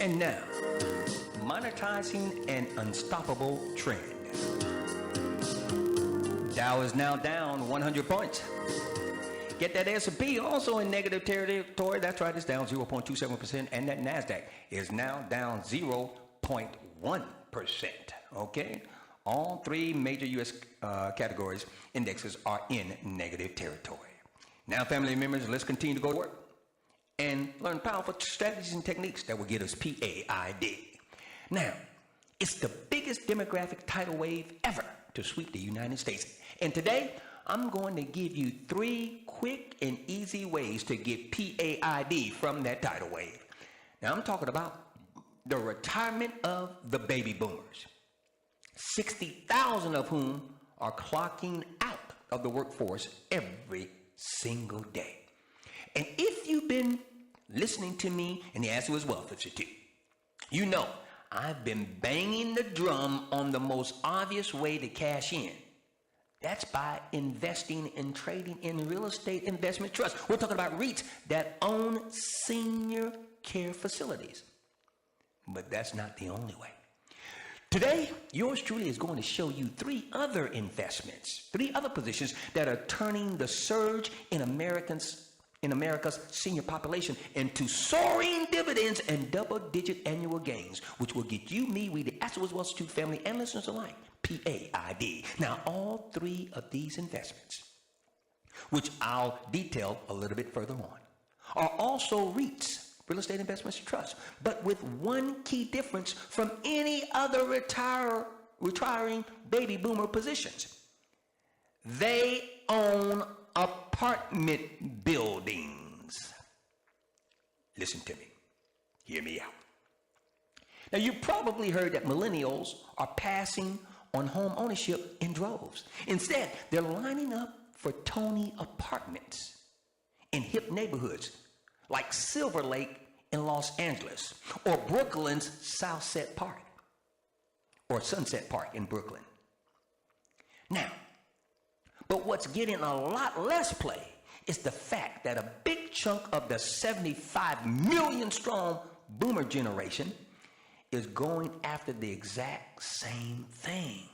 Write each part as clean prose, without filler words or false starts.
And now, monetizing an unstoppable trend. Dow is now down 100 points. Get that S&P also in negative territory. That's right, it's down 0.27%. And that NASDAQ is now down 0.1%. Okay? All three major U.S. categories indexes are in negative territory. Now, family members, let's continue to go to work and learn powerful strategies and techniques that will get us PAID. Now, it's the biggest demographic tidal wave ever to sweep the United States. And today, I'm going to give you 3 quick and easy ways to get PAID from that tidal wave. Now, I'm talking about the retirement of the baby boomers, 60,000 of whom are clocking out of the workforce every single day. And if you've been listening to me in the Ask the Wiz Wealth Institute, you know I've been banging the drum on the most obvious way to cash in. That's by investing and trading in real estate investment trusts. We're talking about REITs that own senior care facilities. But that's not the only way. Today, yours truly is going to show you 3 other investments, 3 other positions that are turning the surge in America's senior population into soaring dividends and double-digit annual gains, which will get you, me, we, the Ask the Wiz Wealth Institute family and listeners alike, PAID. Now, all 3 of these investments, which I'll detail a little bit further on, are also REITs, real estate investments trust, but with one key difference from any other retiring baby boomer positions. They own apartment buildings. Listen to me. Hear me out. Now, you probably heard that millennials are passing on home ownership in droves. Instead, they're lining up for Tony apartments in hip neighborhoods like Silver Lake in Los Angeles, or Brooklyn's Sunset Park in Brooklyn. Now, but what's getting a lot less play is the fact that a big chunk of the 75 million strong boomer generation is going after the exact same thing.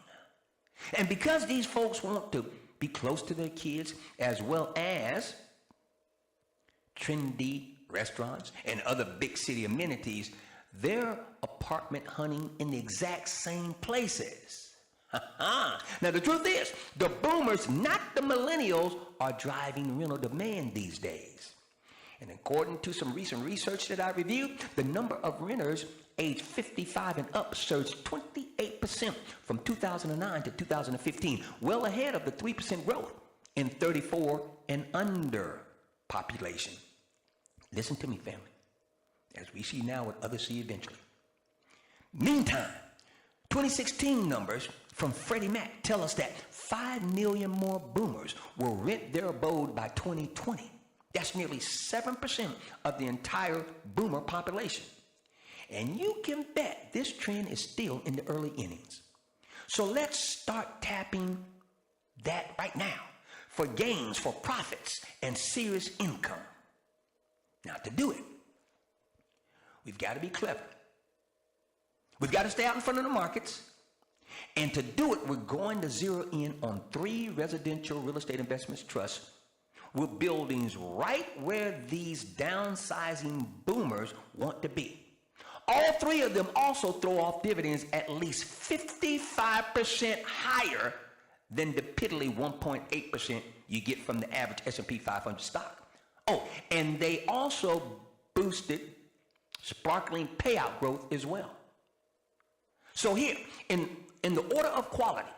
And because these folks want to be close to their kids as well as trendy restaurants and other big city amenities, they're apartment hunting in the exact same places. Now, the truth is, the boomers, not the millennials, are driving rental demand these days. And according to some recent research that I reviewed, the number of renters aged 55 and up surged 28% from 2009 to 2015, well ahead of the 3% growth in 34 and under population. Listen to me, family, as we see now what others see eventually. Meantime, 2016 numbers from Freddie Mac tell us that 5 million more boomers will rent their abode by 2020. That's nearly 7% of the entire boomer population. And you can bet this trend is still in the early innings. So let's start tapping that right now for gains, for profits, and serious income. Now, to do it, we've got to be clever. We've got to stay out in front of the markets. And to do it, we're going to zero in on 3 residential real estate investments trusts with buildings right where these downsizing boomers want to be. All 3 of them also throw off dividends at least 55% higher than the piddly 1.8% you get from the average S&P 500 stock. Oh, and they also boosted sparkling payout growth as well. So here, in the order of quality,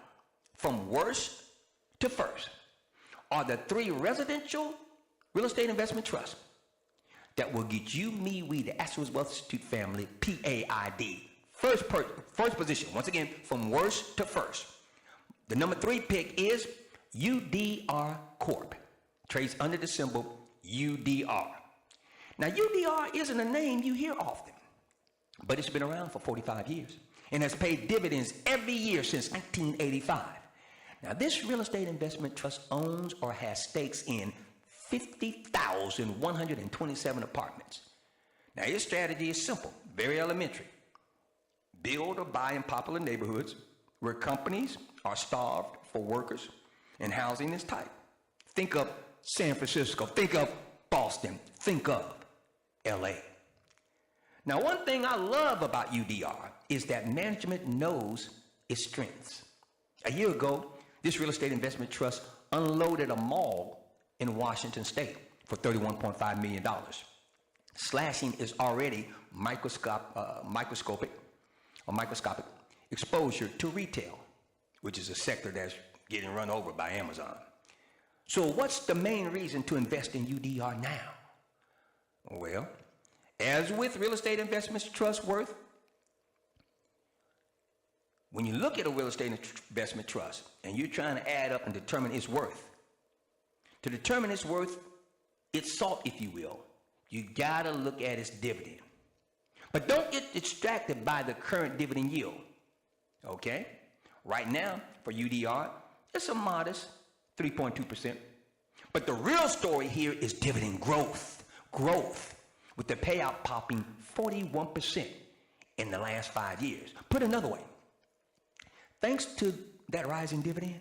from worst to first, are the 3 residential real estate investment trusts that will get you, me, we, the Ask the Wiz Wealth Institute family, PAID. First position, once again, from worst to first. The number 3 pick is UDR Corp. Trades under the symbol UDR. Now, UDR isn't a name you hear often, but it's been around for 45 years and has paid dividends every year since 1985. Now, this real estate investment trust owns or has stakes in 50,127 apartments. Now, his strategy is simple, very elementary. Build or buy in popular neighborhoods where companies are starved for workers and housing is tight. Think of San Francisco, think of Boston, think of LA. Now, one thing I love about UDR is that management knows its strengths. A year ago, this real estate investment trust unloaded a mall in Washington State for $31.5 million. Slashing is already microscopic exposure to retail, which is a sector that's getting run over by Amazon. So what's the main reason to invest in UDR now? Well, as with real estate investments trust worth, when you look at a real estate investment trust and you're trying to add up and determine its worth, to determine its worth, its salt, if you will, you gotta look at its dividend. But don't get distracted by the current dividend yield, okay? Right now, for UDR, it's a modest 3.2%. But the real story here is dividend growth, with the payout popping 41% in the last 5 years. Put another way, thanks to that rising dividend,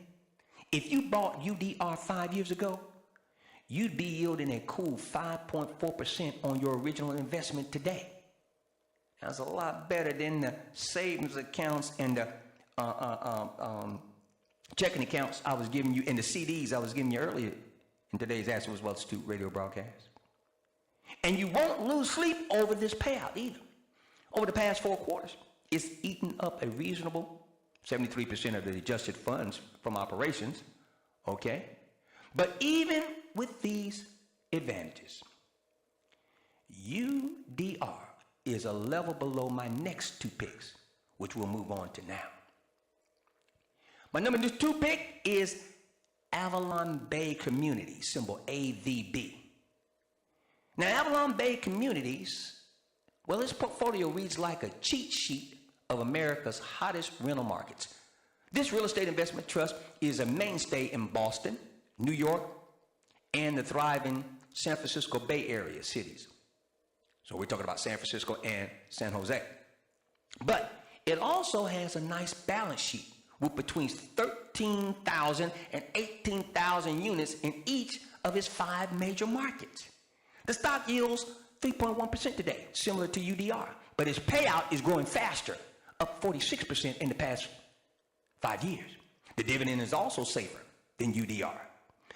if you bought UDR 5 years ago, you'd be yielding a cool 5.4% on your original investment today. That's a lot better than the savings accounts and the checking accounts I was giving you and the CDs I was giving you earlier in today's Ask the Wiz Wealth Institute radio broadcast. And you won't lose sleep over this payout either. Over the past 4 quarters, it's eaten up a reasonable 73% of the adjusted funds from operations, okay? But even with these advantages, UDR is a level below my next 2 picks, which we'll move on to now. My number 2 pick is Avalon Bay Communities, symbol AVB. Now, Avalon Bay Communities, well, its portfolio reads like a cheat sheet of America's hottest rental markets. This real estate investment trust is a mainstay in Boston, New York, and the thriving San Francisco Bay Area cities. So we're talking about San Francisco and San Jose. But it also has a nice balance sheet with between 13,000 and 18,000 units in each of its 5 major markets. The stock yields 3.1% today, similar to UDR, but its payout is growing faster, up 46% in the past 5 years. The dividend is also safer than UDR,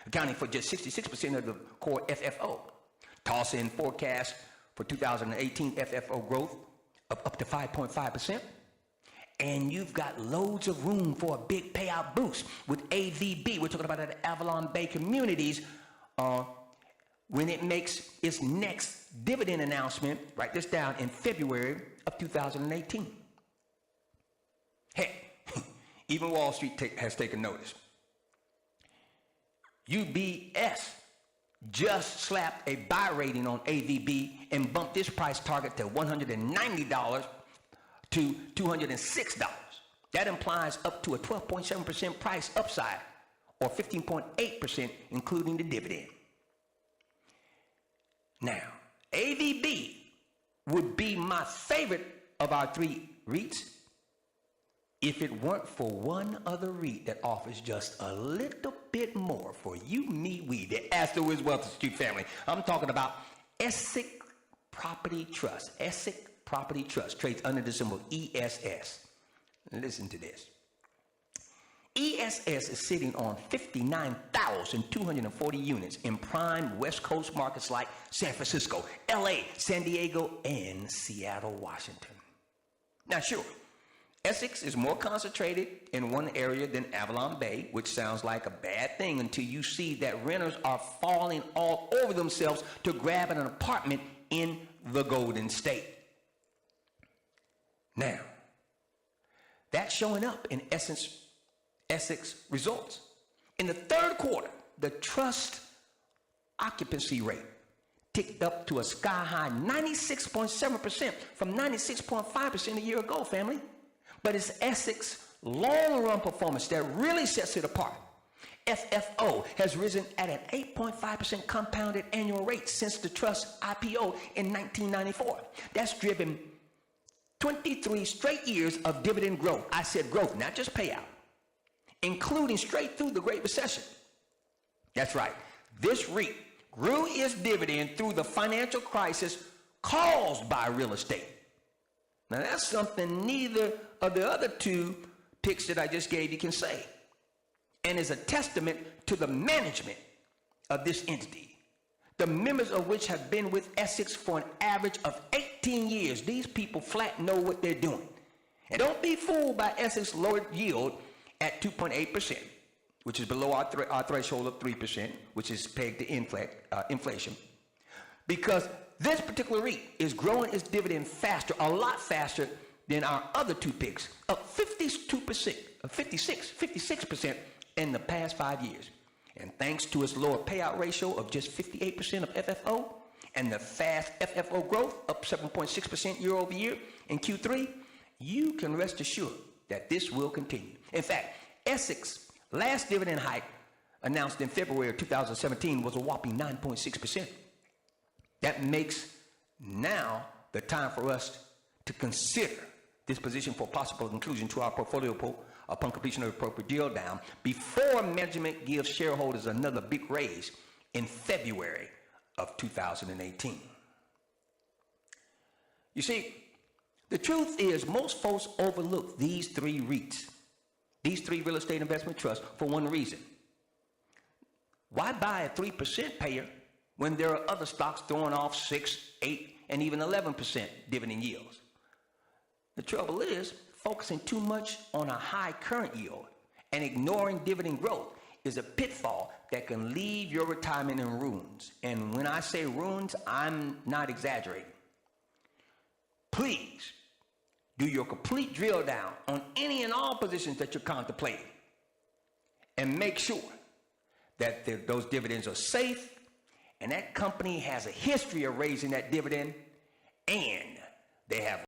accounting for just 66% of the core FFO. Toss in forecast for 2018 FFO growth of up to 5.5%, and you've got loads of room for a big payout boost with AVB. We're talking about the Avalon Bay Communities when it makes its next dividend announcement, write this down, in February of 2018. Hey, even Wall Street has taken notice. UBS just slapped a buy rating on AVB and bumped its price target to $190 to $206. That implies up to a 12.7% price upside, or 15.8% including the dividend. Now, AVB would be my favorite of our 3 REITs if it weren't for one other REIT that offers just a little bit more for you, me, we, the Ask the Wiz Wealth Institute family. I'm talking about ASK Property Trust. ASK Property Trust trades under the symbol ESS. Listen to this. ESS is sitting on 59,240 units in prime West Coast markets like San Francisco, LA, San Diego, and Seattle, Washington. Now, sure, Essex is more concentrated in one area than Avalon Bay, which sounds like a bad thing until you see that renters are falling all over themselves to grab an apartment in the Golden State. Now, that's showing up in Essex results. In the 3rd quarter, the trust occupancy rate ticked up to a sky-high 96.7% from 96.5% a year ago, family. But it's Essex long-run performance that really sets it apart. FFO has risen at an 8.5% compounded annual rate since the trust IPO in 1994. That's driven 23 straight years of dividend growth. I said growth, not just payout, including straight through the Great Recession. That's right. This REIT grew its dividend through the financial crisis caused by real estate. Now that's something neither of the other two picks that I just gave you can say, and is a testament to the management of this entity, the members of which have been with Essex for an average of 18 years. These people flat know what they're doing. And don't be fooled by Essex's lowered yield at 2.8%, which is below our threshold of 3%, which is pegged to inflation, because this particular REIT is growing its dividend faster, a lot faster than our other two picks, up 56% in the past 5 years. And thanks to its lower payout ratio of just 58% of FFO and the fast FFO growth, up 7.6% year over year in Q3, you can rest assured that this will continue. In fact, Essex's last dividend hike, announced in February of 2017, was a whopping 9.6%. That makes now the time for us to consider this position for possible inclusion to our portfolio upon completion of the appropriate deal down before management gives shareholders another big raise in February of 2018. You see, the truth is most folks overlook these three REITs, these three real estate investment trusts, for one reason. Why buy a 3% payer when there are other stocks throwing off 6, 8, and even 11% dividend yields? The trouble is, focusing too much on a high current yield and ignoring dividend growth is a pitfall that can leave your retirement in ruins. And when I say ruins, I'm not exaggerating. Please do your complete drill down on any and all positions that you're contemplating and make sure that those dividends are safe and that company has a history of raising that dividend and they have